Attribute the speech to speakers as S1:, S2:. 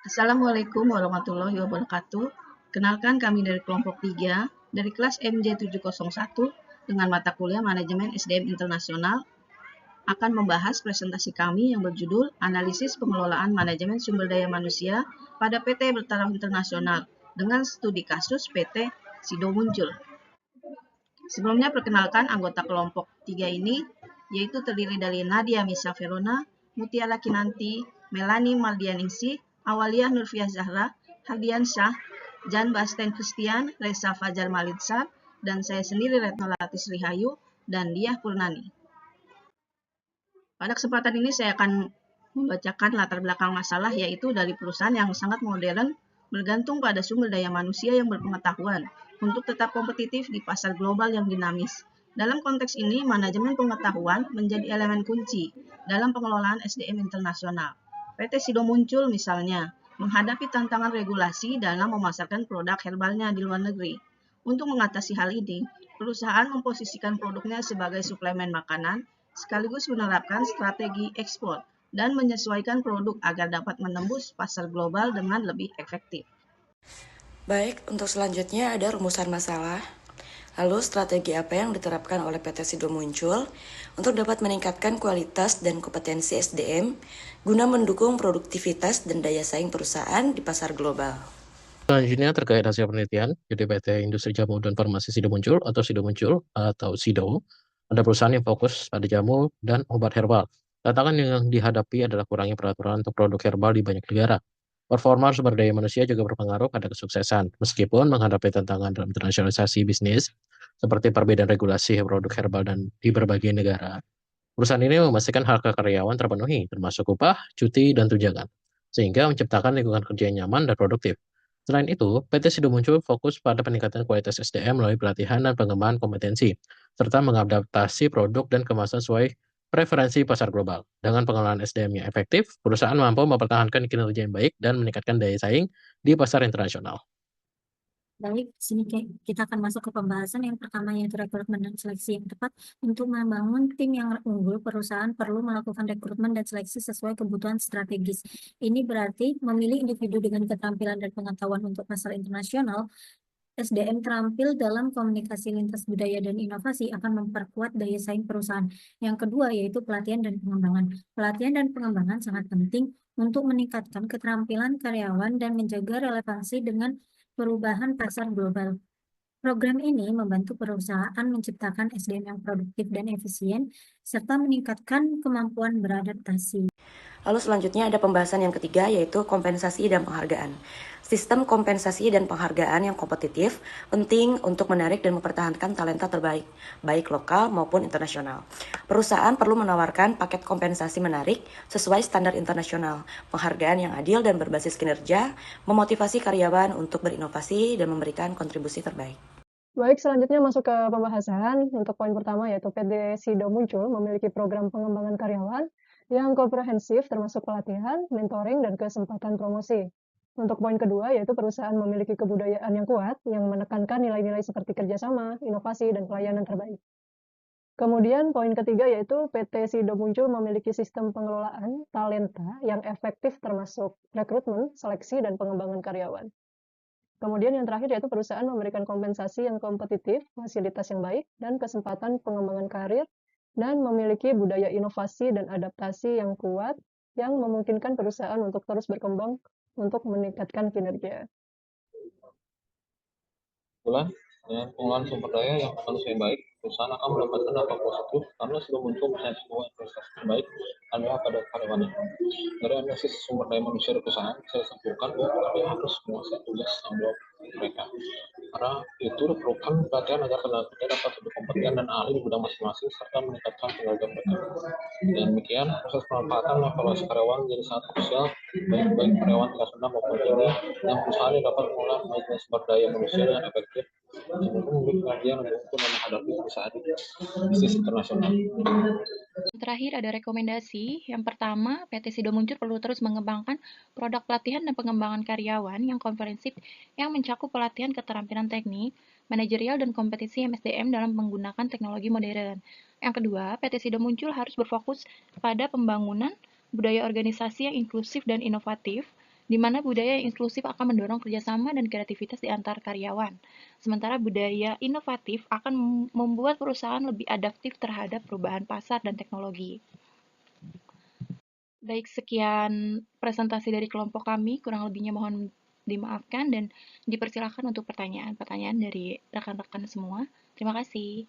S1: Assalamualaikum warahmatullahi wabarakatuh. Kenalkan kami dari kelompok 3 dari kelas MJ701 dengan mata kuliah Manajemen SDM Internasional akan membahas presentasi kami yang berjudul Analisis Pengelolaan Manajemen Sumber Daya Manusia pada PT Bertaraf Internasional dengan studi kasus PT Sido Muncul. Sebelumnya perkenalkan anggota kelompok 3 ini, yaitu terdiri dari Nadia Misa Verona, Mutiara Kinanti, Melanie Mardianingsih, Awaliyah Nurfiah Zahra, Hadian Syah, Jan Basten Christian, Reza Fajar Malinsar, dan saya sendiri Retno Latis Rihayu dan Diah Purnani. Pada kesempatan ini saya akan membacakan latar belakang masalah, yaitu dari perusahaan yang sangat modern bergantung pada sumber daya manusia yang berpengetahuan untuk tetap kompetitif di pasar global yang dinamis. Dalam konteks ini, manajemen pengetahuan menjadi elemen kunci dalam pengelolaan SDM internasional. PT Sido Muncul misalnya menghadapi tantangan regulasi dalam memasarkan produk herbalnya di luar negeri. Untuk mengatasi hal ini, perusahaan memposisikan produknya sebagai suplemen makanan sekaligus menerapkan strategi ekspor dan menyesuaikan produk agar dapat menembus pasar global dengan lebih efektif.
S2: Baik, untuk selanjutnya ada rumusan masalah. Lalu strategi apa yang diterapkan oleh PT Sido Muncul untuk dapat meningkatkan kualitas dan kompetensi SDM guna mendukung produktivitas dan daya saing perusahaan di pasar global.
S3: Selanjutnya terkait hasil penelitian, jadi PT Industri Jamu dan Farmasi Sido Muncul atau Sido Muncul atau Sido, ada perusahaan yang fokus pada jamu dan obat herbal. Tantangan yang dihadapi adalah kurangnya peraturan untuk produk herbal di banyak negara. Performa sumber daya manusia juga berpengaruh pada kesuksesan, meskipun menghadapi tantangan dalam internasionalisasi bisnis, seperti perbedaan regulasi produk herbal dan di berbagai negara. Perusahaan ini memastikan hak karyawan terpenuhi, termasuk upah, cuti, dan tunjangan, sehingga menciptakan lingkungan kerja yang nyaman dan produktif. Selain itu, PT Sido Muncul fokus pada peningkatan kualitas SDM melalui pelatihan dan pengembangan kompetensi, serta mengadaptasi produk dan kemasan sesuai preferensi pasar global. Dengan pengelolaan SDM yang efektif, perusahaan mampu mempertahankan kinerja yang baik dan meningkatkan daya saing di pasar internasional.
S4: Baik, sini kita akan masuk ke pembahasan yang pertama, yaitu rekrutmen dan seleksi yang tepat. Untuk membangun tim yang unggul, perusahaan perlu melakukan rekrutmen dan seleksi sesuai kebutuhan strategis. Ini berarti memilih individu dengan keterampilan dan pengetahuan untuk pasar internasional. SDM terampil dalam komunikasi lintas budaya dan inovasi akan memperkuat daya saing perusahaan. Yang kedua yaitu pelatihan dan pengembangan. Pelatihan dan pengembangan sangat penting untuk meningkatkan keterampilan karyawan dan menjaga relevansi dengan perubahan pasar global. Program ini membantu perusahaan menciptakan SDM yang produktif dan efisien, serta meningkatkan kemampuan beradaptasi.
S2: Lalu selanjutnya ada pembahasan yang ketiga, yaitu kompensasi dan penghargaan. Sistem kompensasi dan penghargaan yang kompetitif penting untuk menarik dan mempertahankan talenta terbaik, baik lokal maupun internasional. Perusahaan perlu menawarkan paket kompensasi menarik sesuai standar internasional, penghargaan yang adil dan berbasis kinerja, memotivasi karyawan untuk berinovasi dan memberikan kontribusi terbaik.
S5: Baik, selanjutnya masuk ke pembahasan. Untuk poin pertama yaitu PT Sido Muncul memiliki program pengembangan karyawan yang komprehensif termasuk pelatihan, mentoring, dan kesempatan promosi. Untuk poin kedua yaitu perusahaan memiliki kebudayaan yang kuat yang menekankan nilai-nilai seperti kerjasama, inovasi, dan pelayanan terbaik. Kemudian poin ketiga yaitu PT Sido Muncul memiliki sistem pengelolaan talenta yang efektif termasuk rekrutmen, seleksi, dan pengembangan karyawan. Kemudian yang terakhir yaitu perusahaan memberikan kompensasi yang kompetitif, fasilitas yang baik, dan kesempatan pengembangan karir, dan memiliki budaya inovasi dan adaptasi yang kuat yang memungkinkan perusahaan untuk terus berkembang untuk meningkatkan kinerja.
S6: Dengan pengelolaan sumber daya yang manusia yang baik, perusahaan akan mendapatkan dampak positif karena sudah muncul misalnya sebuah investasi terbaik adalah pada karyawannya. Dari analisis sumber daya manusia di perusahaan, saya simpulkan bahwa karya harus menguasai tugas tanggung jawab mereka. Karena itu diperlukan pelatihan agar tenaga kerja dapat lebih kompeten dan ahli di bidang masing-masing serta meningkatkan kinerja mereka. Dan demikian, proses pemanfaatan dan evaluasi karyawan menjadi sangat krusial baik karyawan tingkat rendah maupun tinggi yang perusahaan yang dapat mengolah manajemen sumber daya manusia dengan efektif sebelum memiliki kerja yang mendukung dan menghadapi perusahaan bisnis internasional.
S7: Terakhir ada rekomendasi. Yang pertama, PT Sido Muncul perlu terus mengembangkan produk pelatihan dan pengembangan karyawan yang komprehensif yang mencakup pelatihan keterampilan teknik, manajerial, dan kompetisi MSDM dalam menggunakan teknologi modern. Yang kedua, PT Sido Muncul harus berfokus pada pembangunan budaya organisasi yang inklusif dan inovatif di mana budaya yang inklusif akan mendorong kerjasama dan kreativitas di antar karyawan. Sementara budaya inovatif akan membuat perusahaan lebih adaptif terhadap perubahan pasar dan teknologi. Baik, sekian presentasi dari kelompok kami, kurang lebihnya mohon dimaafkan dan dipersilakan untuk pertanyaan-pertanyaan dari rekan-rekan semua. Terima kasih.